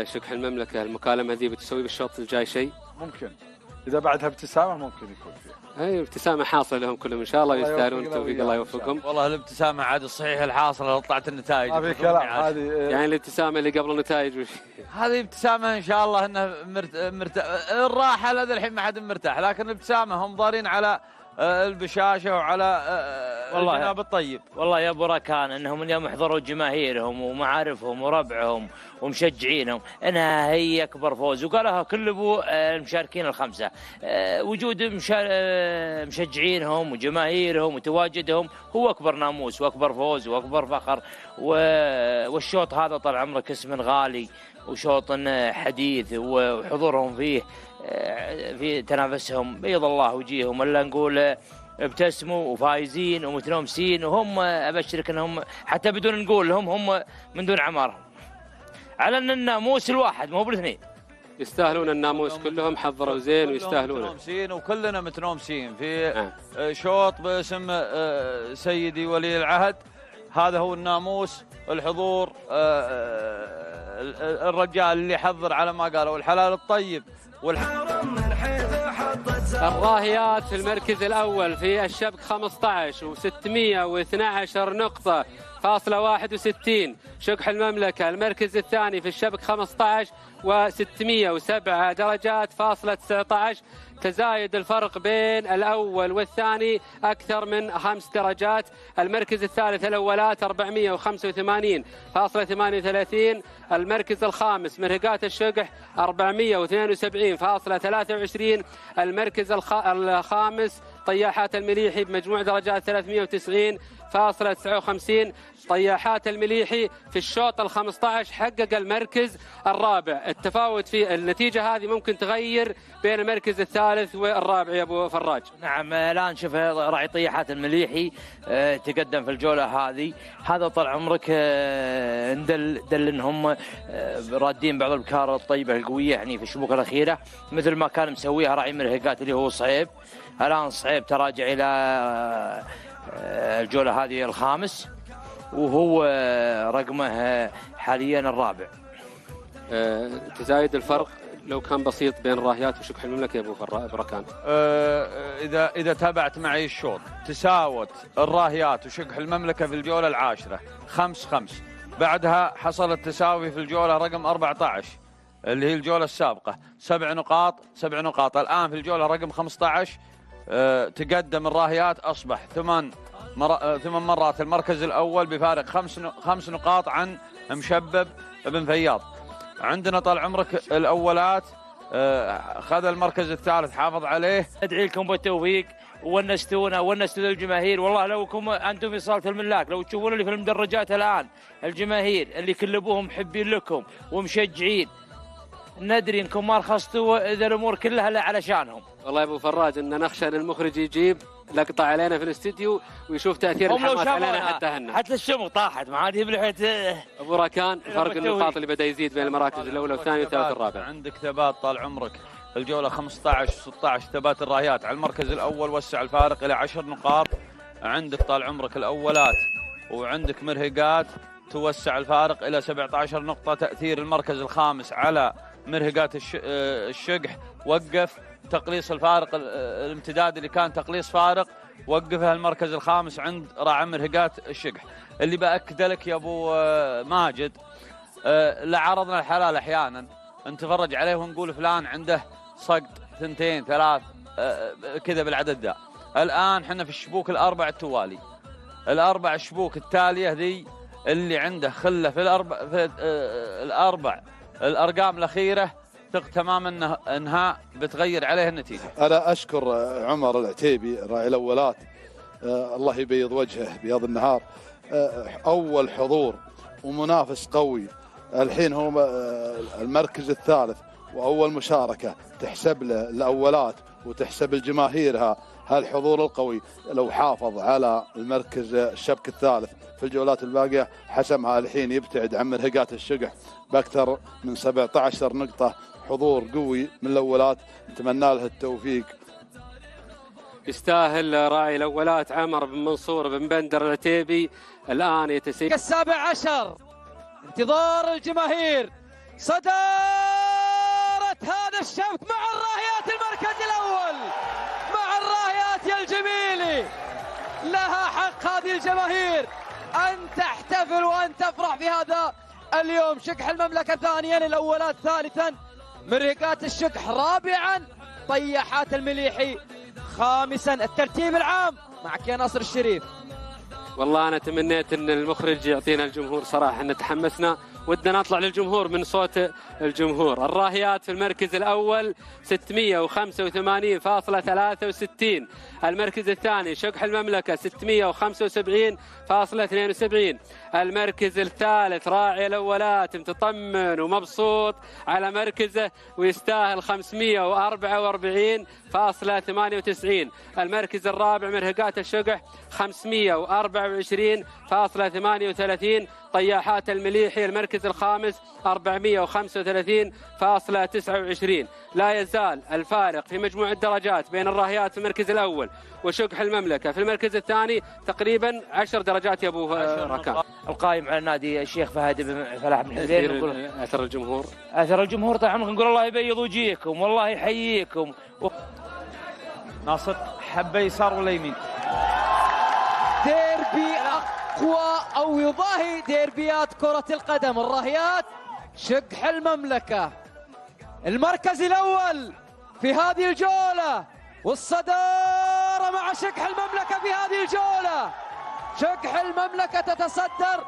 شقح المملكة المكالمة هذه بتسوي بالشوط الجاي شيء؟ ممكن إذا بعدها ابتسامة ممكن يكون فيها. أي ابتسامة حاصلة لهم كلهم إن شاء الله ويستاهلون التوفيق. الله يوفقهم. والله الابتسامة عاد الصحيح الحاصلة لو طلعت النتائج. ما في كلام هذه يعني الابتسامة اللي قبل النتائج هذه ابتسامة إن شاء الله إنه الراحة لذا الحين ما حد مرتاح، لكن الابتسامة هم ضارين على البشاشة وعلى الجناب الطيب. والله يا ابو راكان انهم اليوم يحضروا جماهيرهم ومعارفهم وربعهم ومشجعينهم، انها هي اكبر فوز، وقالها كل ابو المشاركين الخمسه. وجود مشجعينهم وجماهيرهم وتواجدهم هو اكبر ناموس واكبر فوز واكبر فخر. والشوط هذا طال عمرك اسم غالي وشوط حديث، وحضورهم فيه في تنافسهم بيض الله وجيههم. ولا نقول ابتسموا وفايزين ومتنافسين، وهم ابشرك انهم حتى بدون نقول هم من دون عمارهم على ان الناموس الواحد مو بالاثنين. يستاهلون الناموس كلهم، حضروا زين ويستاهلونه. متنافسين وكلنا متنافسين في شوط باسم سيدي ولي العهد. هذا هو الناموس، الحضور، الرجال اللي يحضر على ما قالوا الحلال الطيب الراهيات في المركز الأول في الشبك 15 و612 نقطة فاصلة 61. شكح المملكة المركز الثاني في الشبك 15 و607 درجات فاصلة 19. تزايد الفرق بين الأول والثاني أكثر من 5 درجات. المركز الثالث الأولات 485.38. المركز الخامس مرهقات الشقح 472.23. المركز الخامس طياحات المليحي بمجموع درجات 390.59. طياحات المليحي في الشوط ال15 حقق المركز الرابع. التفاوت في النتيجة هذه ممكن تغير بين المركز الثالث والرابع يا أبو فراج. نعم الآن شوف راعي طياحات المليحي تقدم في الجولة هذه. هذا طال عمرك دل انهم رادين بعض البكار الطيبة القوية يعني في الشبوك الأخيرة مثل ما كان مسويها راعي مرهقات اللي هو صعيب. الآن صعيب تراجع إلى الجولة هذه الخامس وهو رقمه حاليا الرابع. تزايد الفرق لو كان بسيط بين الراهيات وشكح المملكة يا أبو بركان. إذا تابعت معي الشوط تساوت الراهيات وشكح المملكة في الجولة العاشرة 5-5. بعدها حصل التساوي في الجولة رقم 14 اللي هي الجولة السابقة 7 نقاط. الآن في الجولة رقم 15 تقدم الراهيات أصبح 8 مرات المركز الأول بفارق 5 نقاط عن مشبب بن فياض. عندنا طال عمرك الأولات خذ المركز الثالث حافظ عليه. أدعي لكم بالتوفيق ونستونا ونستو الجماهير. والله لو أنتم في صالة الملاك لو تشوفون اللي في المدرجات الآن الجماهير اللي كلبوهم محبين لكم ومشجعين ندري انكم ما رخصتوا ذا الامور كلها الا علشانهم. والله يا ابو فراج ان نخشى ان المخرج يجيب لقطه علينا في الاستديو ويشوف تاثير الحماس علينا حتى هنا. حتى الشمغ طاحت ما عاد بلحيت ابو راكان. فرق النقاط اللي بدا يزيد بين المراكز الاولى والثانيه والثالثه والرابعه. عندك ثبات طال عمرك الجوله 15 و16 ثبات الراهيات على المركز الاول وسع الفارق الى 10 نقاط. عندك طال عمرك الاولات وعندك مرهقات توسع الفارق الى 17 نقطه. تاثير المركز الخامس على مرهقات الشقح وقف تقليص الفارق الامتداد اللي كان تقليص فارق وقفها المركز الخامس عند راعي مرهقات الشقح. اللي بأكد لك يا ابو ماجد لعرضنا الحلال احيانا نتفرج عليه ونقول فلان عنده سقط 2 3 كذا بالعدد ذا. الان احنا في الشبوك الاربع التوالي الاربع شبوك التاليه ذي اللي عنده خله في الاربع الارقام الاخيره تماما انها بتغير عليه النتيجه. انا اشكر عمر العتيبي راعي الاولات الله يبيض وجهه بياض النهار. اول حضور ومنافس قوي الحين هو المركز الثالث واول مشاركه تحسب له الاولات وتحسب الجماهير هالحضور القوي. لو حافظ على المركز الشبك الثالث في الجولات الباقيه حسمها الحين يبتعد عن مرهقات الشقح باكثر من 17 نقطه. حضور قوي من الاولات نتمنى له التوفيق. يستاهل راعي الاولات عمر بن منصور بن بندر العتيبي. الان يتسيء 17 انتظار الجماهير صدارة هذا الشبك مع الراهيات المركز الأول مع الراهيات يا الجميلي. لها حق هذه الجماهير أن تحتفل وأن تفرح في هذا اليوم. شقح المملكة ثانيا الأولات ثالثا مرهقات الشقح رابعا طياحات المليحي خامسا. الترتيب العام معك يا ناصر الشريف. والله أنا تمنيت أن المخرج يعطينا الجمهور صراحة أن تحمسنا ودنا نطلع للجمهور من صوت الجمهور. الراهيات في المركز الأول 685.63. المركز الثاني شقح المملكة 675.72. المركز الثالث راعي الأولات متطمن ومبسوط على مركزه ويستاهل 544.98. المركز الرابع مرهقات الشقح 524.38. طياحات المليحي المركز الخامس 435.29. لا يزال الفارق في مجموع الدرجات بين الراهيات في المركز الأول وشقح المملكة في المركز الثاني تقريبا 10 درجات يا أبو ركان. القائم على النادي الشيخ فهد بن فلاح بن حسين. أثر الجمهور طال عمرك نقول الله يبيض وجيهكم والله يحييكم. ناصر حبه يسار ولا يمين؟ ديربي أقوى أو يضاهي ديربيات كرة القدم، الراهيات شقح المملكة. المركز الأول في هذه الجولة والصدارة مع شقح المملكة في هذه الجولة. شقح المملكة تتصدر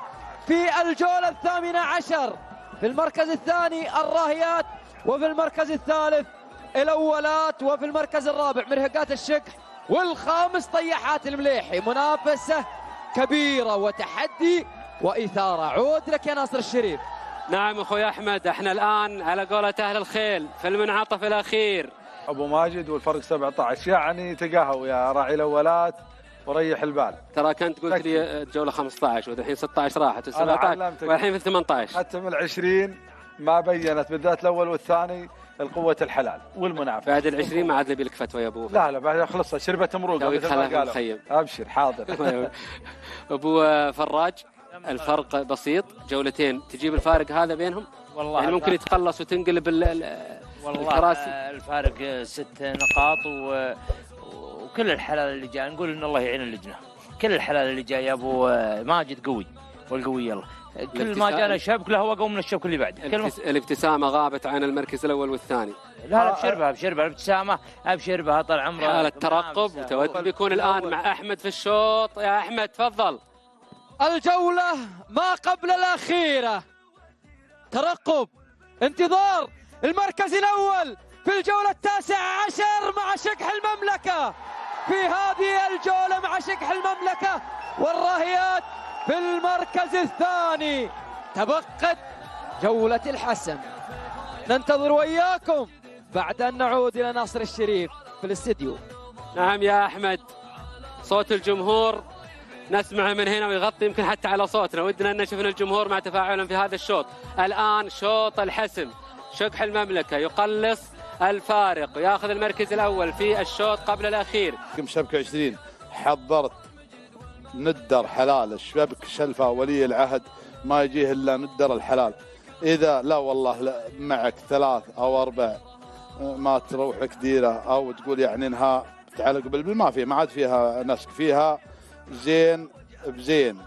في الجولة 18. في المركز الثاني الراهيات، وفي المركز الثالث الأولات، وفي المركز الرابع مرهقات الشقح، والخامس طيحات المليحي. منافسة كبيرة وتحدي وإثارة. عود لك يا ناصر الشريف. نعم أخوي أحمد، احنا الآن على قولة أهل الخيل في المنعطف الأخير. أبو ماجد والفرق 17، يعني تقاهوا يا راعي الأولات وريح البال. ترى كنت قلت لي الجولة 15 والحين 16 راحت و17 والحين في 18. حتى من 20 ما بينت بالذات الأول والثاني القوة الحلال والمنافسة. بعد ال20 ما عاد نبي لك فتوى يا أبو. لا بعد خلصت شربت مروقة مثل ما قالوا. أبشر حاضر. أبو فراج، الفرق بسيط، جولتين تجيب الفارق هذا بينهم. والله يعني ممكن يتقلص وتنقلب الكراسي. الفارق 6 نقاط وكل الحلال اللي جاي نقول ان الله يعين اللجنه. كل الحلال اللي جاي يا ابو ماجد قوي والقوي يلا. كل ما جانا شبك له هو قوم من الشبك اللي بعده. الابتسامه غابت عن المركز الاول والثاني. لا بشربها الابتسامه ابشربها طال عمره. حاله ترقب وتودد بيكون الان مع احمد في الشوط. يا احمد تفضل. الجوله ما قبل الاخيره، ترقب، انتظار المركز الاول في الجوله 19 مع شقح المملكه. في هذه الجوله مع شقح المملكه والراهيات في المركز الثاني. تبقت جولة الحسم، ننتظر وإياكم بعد أن نعود إلى ناصر الشريف في الاستديو. نعم يا أحمد، صوت الجمهور نسمعه من هنا ويغطي يمكن حتى على صوتنا. ودنا أن نشوف الجمهور مع تفاعلهم في هذا الشوط. الآن شوط الحسم، شقح المملكة يقلص الفارق ويأخذ المركز الأول في الشوط قبل الأخير. شبكة 20 حضرت ندر حلال الشبك شلفة ولي العهد، ما يجيه إلا ندر الحلال. إذا لا والله لا معك 3 أو 4 ما تروح لك ديرة أو تقول يعني إنها تعلق بالبل، ما فيها، ما عاد فيها نسك، فيها زين بزين،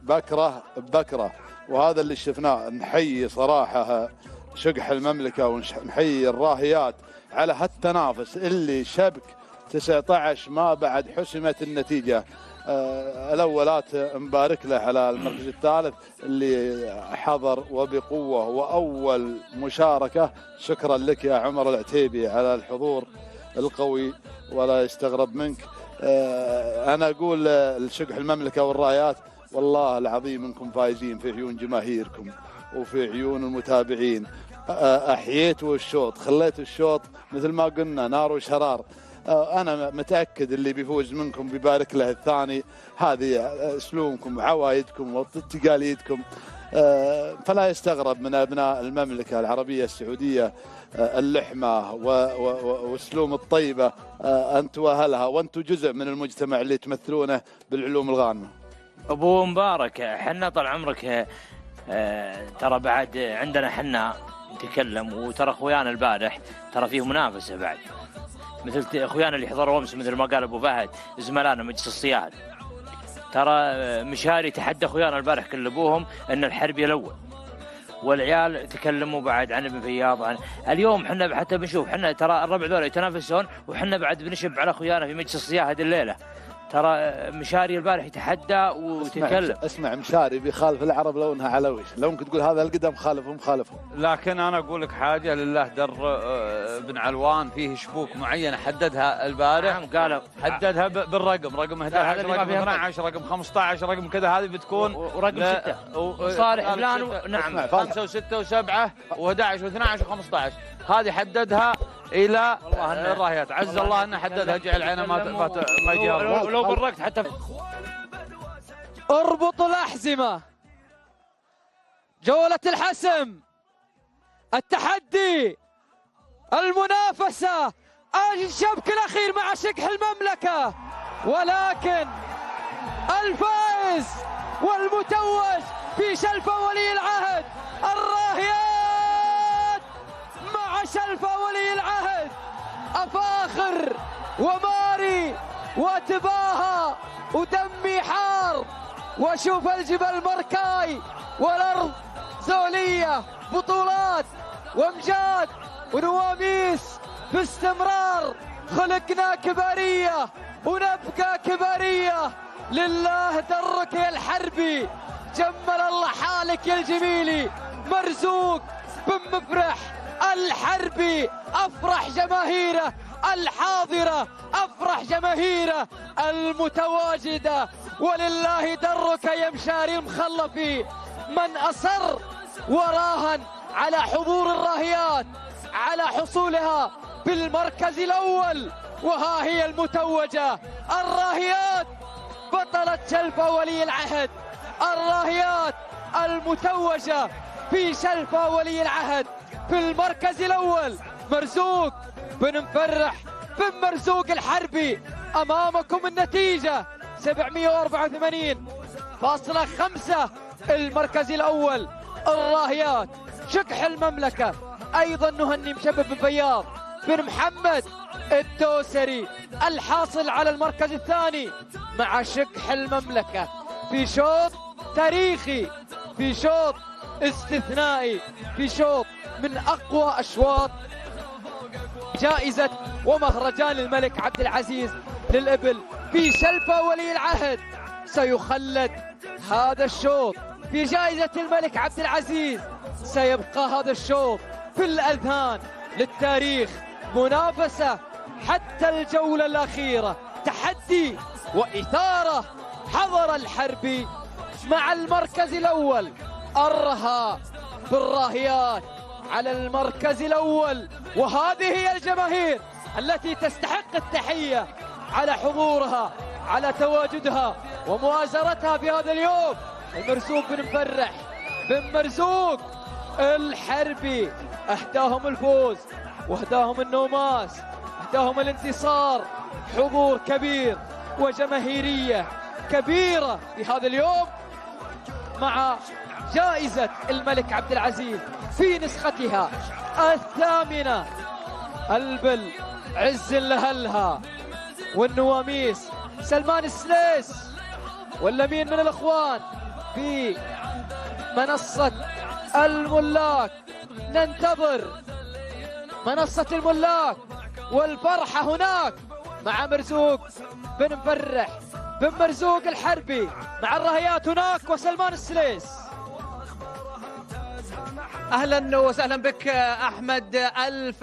بكرة ببكرة. وهذا اللي شفناه. نحيي صراحة شقح المملكة ونحيي الراهيات على هالتنافس اللي شبك 19 ما بعد حسمت النتيجة. الأولات مبارك له على المركز الثالث اللي حضر وبقوة وأول مشاركة. شكرا لك يا عمر العتيبي على الحضور القوي ولا يستغرب منك. أنا أقول لشقح المملكة والرايات والله العظيم انكم فايزين في عيون جماهيركم وفي عيون المتابعين. أحييتوا الشوط، خليتوا الشوط مثل ما قلنا نار وشرار. أنا متأكد اللي بيفوز منكم بيبارك له الثاني. هذه أسلوبكم وعوايدكم وتقاليدكم، فلا يستغرب من أبناء المملكة العربية السعودية اللحمة وأسلوب الطيبة. أنتم وأهلها وأنتم جزء من المجتمع اللي تمثلونه بالعلوم الغانمة. أبو مبارك، حنا طال عمرك ترى بعد عندنا حنا نتكلم، وترى أخويانا البارح ترى فيه منافسة بعد، مثل اخويانا اللي حضروا امس مثل ما قال ابو فهد زملائنا مجلس الصياد. ترى مشاري تحدى اخويانا البارح كل ابوهم ان الحربي الاول، والعيال تكلموا بعد عن ابن فياض. عن اليوم حنا حتى بنشوف حنا ترى الربع ذولا يتنافسون، وحنا بعد بنشب على اخويانا في مجلس الصياد هذه الليله. ترى مشاري البارح يتحدى وتكلم. اسمع مشاري بيخالف العرب لو انها علويش، لو ممكن تقول هذا القدم خالفهم. لكن انا اقول لك حاجه لله در بن علوان فيه شبوك معينه حددها البارح. نعم قالوا حددها بالرقم، رقم 11 رقم 12 رقم 15 رقم كذا، هذه بتكون ورقم 6 صالح فلان. نعم 5 و6 و7 و11 و12 و15 هذه حددها الى الراهيات. عز الله انه حددها، جعل عينه ما يجيها لو بركت حتى. اربطوا الأحزمة، جولة الحسم، التحدي، المنافسة، الشبك الأخير مع شقح المملكة، ولكن الفائز والمتوج في شلفة ولي العهد الراهيات مع شلفة ولي العهد. أفاخر وماري وتباهى ودمي حار، وشوف الجبل مركاي والأرض زولية، بطولات وامجاد ونواميس باستمرار. خلقنا كبارية ونبقى كبارية. لله درك يا الحربي، جمل الله حالك يا الجميلي. مرزوق بن مفرح الحربي أفرح جماهيره الحاضرة، أفرح جماهيره المتواجدة. ولله درك يا مشاري المخلفي، من أصر وراهن على حضور الراهيات، على حصولها بالمركز الأول. وها هي المتوجة، الراهيات بطلة شلفة ولي العهد، الراهيات المتوجة في شلفة ولي العهد في المركز الأول. مرزوق بن مفرح بن مرزوق الحربي. أمامكم النتيجة 784.5 المركز الأول الراهيات شكح المملكة. أيضا نهني مشبب بن فياض بن محمد الدوسري الحاصل على المركز الثاني مع شكح المملكة في شوط تاريخي، في شوط استثنائي، في شوط من أقوى أشواط جائزة ومهرجان الملك عبد العزيز للإبل في شلفة ولي العهد. سيخلد هذا الشوط في جائزة الملك عبد العزيز، سيبقى هذا الشوط في الأذهان للتاريخ. منافسة حتى الجولة الأخيرة، تحدي وإثارة. حضر الحربي مع المركز الأول، أرهى بالراهيات على المركز الأول. وهذه هي الجماهير التي تستحق التحية على حضورها، على تواجدها ومؤازرتها في هذا اليوم. المرزوق بن مفرح بن مرزوق الحربي أهداهم الفوز واهداهم النوماس، أهداهم الانتصار. حضور كبير وجماهيرية كبيرة في هذا اليوم مع جائزة الملك عبد العزيز في نسختها الثامنة. البل عز لهلها والنواميس سلمان السليس ولا مين من الأخوان في منصة الملاك. ننتظر منصة الملاك والفرحة هناك مع مرزوق بن مفرح بن مرزوق الحربي، مع الراهيات هناك وسلمان السليس. أهلا وسهلا بك أحمد،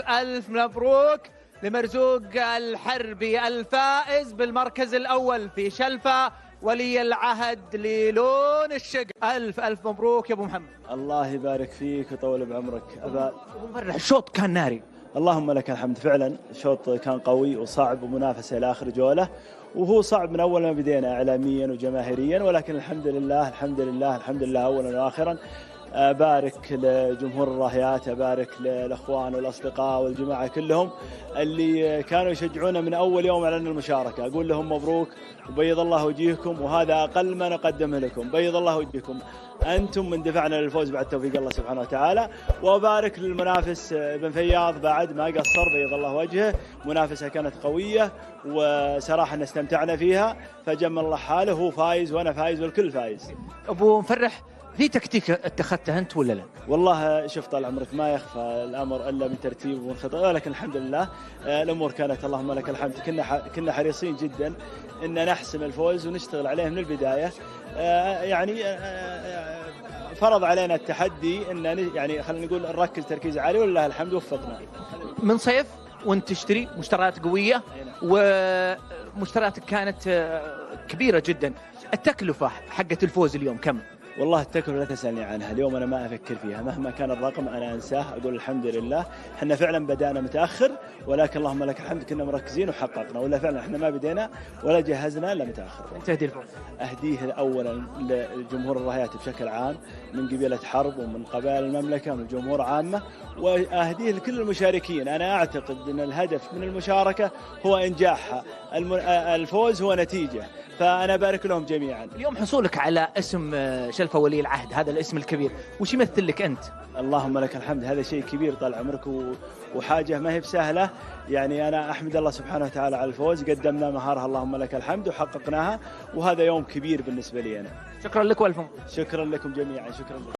ألف مبروك لمرزوق الحربي الفائز بالمركز الأول في شلفة ولي العهد للون الشق. ألف مبروك يا أبو محمد. الله يبارك فيك ويطول بعمرك أبو مفرح. الشوط كان ناري، اللهم لك الحمد. فعلا الشوط كان قوي وصعب ومنافسة إلى آخر جولة، وهو صعب من أول ما بدينا إعلاميا وجماهيريا، ولكن الحمد لله أولا وآخرا. أبارك لجمهور الراهيات، أبارك للأخوان والأصدقاء والجماعة كلهم اللي كانوا يشجعونا من أول يوم على المشاركة. أقول لهم مبروك وبيض الله وجيهكم، وهذا أقل ما نقدمه لكم. بيض الله وجيهكم، أنتم من دفعنا للفوز بعد توفيق الله سبحانه وتعالى. وأبارك للمنافس بن فياض بعد ما قصر، بيض الله وجهه. منافسة كانت قوية وصراحة استمتعنا فيها، فجمل الله حاله. هو فايز وأنا فايز والكل فايز. أبو مفرح، في تكتيك اتخذتها أنت ولا لا؟ والله شوف طال عمرك ما يخفى الأمر إلا من ترتيب وخطط، ولكن الحمد لله الأمور كانت اللهم لك الحمد. كنا حريصين جدا إن نحسم الفوز ونشتغل عليه من البداية. يعني فرض علينا التحدي إن يعني خلينا نقول نركز تركيز عالي، ولله الحمد وفقنا. من صيف وانت تشتري مشتريات قوية ومشترياتك كانت كبيرة جدا. التكلفة حقت الفوز اليوم كم؟ والله التكلفة لا تسألني عنها، اليوم أنا ما أفكر فيها مهما كان الرقم، أنا أنساه. أقول الحمد لله. إحنا فعلا بدأنا متأخر، ولكن اللهم لك الحمد كنا مركزين وحققنا، ولا فعلا إحنا ما بدينا ولا جهزنا إلا متأخر. تهدي الفوز؟ أهديه أولا لجمهور الراهيات بشكل عام، من قبيلة حرب ومن قبائل المملكة ومن الجمهور عامة، وأهديه لكل المشاركين. أنا أعتقد أن الهدف من المشاركة هو إنجاحها، الفوز هو نتيجة. فأنا أبارك لهم جميعا. اليوم حصولك على اسم شلفة ولي العهد، هذا الاسم الكبير، وش يمثل لك أنت؟ اللهم لك الحمد، هذا شيء كبير طال عمرك وحاجة ما هي بسهلة. يعني أنا أحمد الله سبحانه وتعالى على الفوز، قدمنا مهارها اللهم لك الحمد وحققناها، وهذا يوم كبير بالنسبة لي أنا. شكرا لك والف شكرا لكم جميعا، شكرا لك.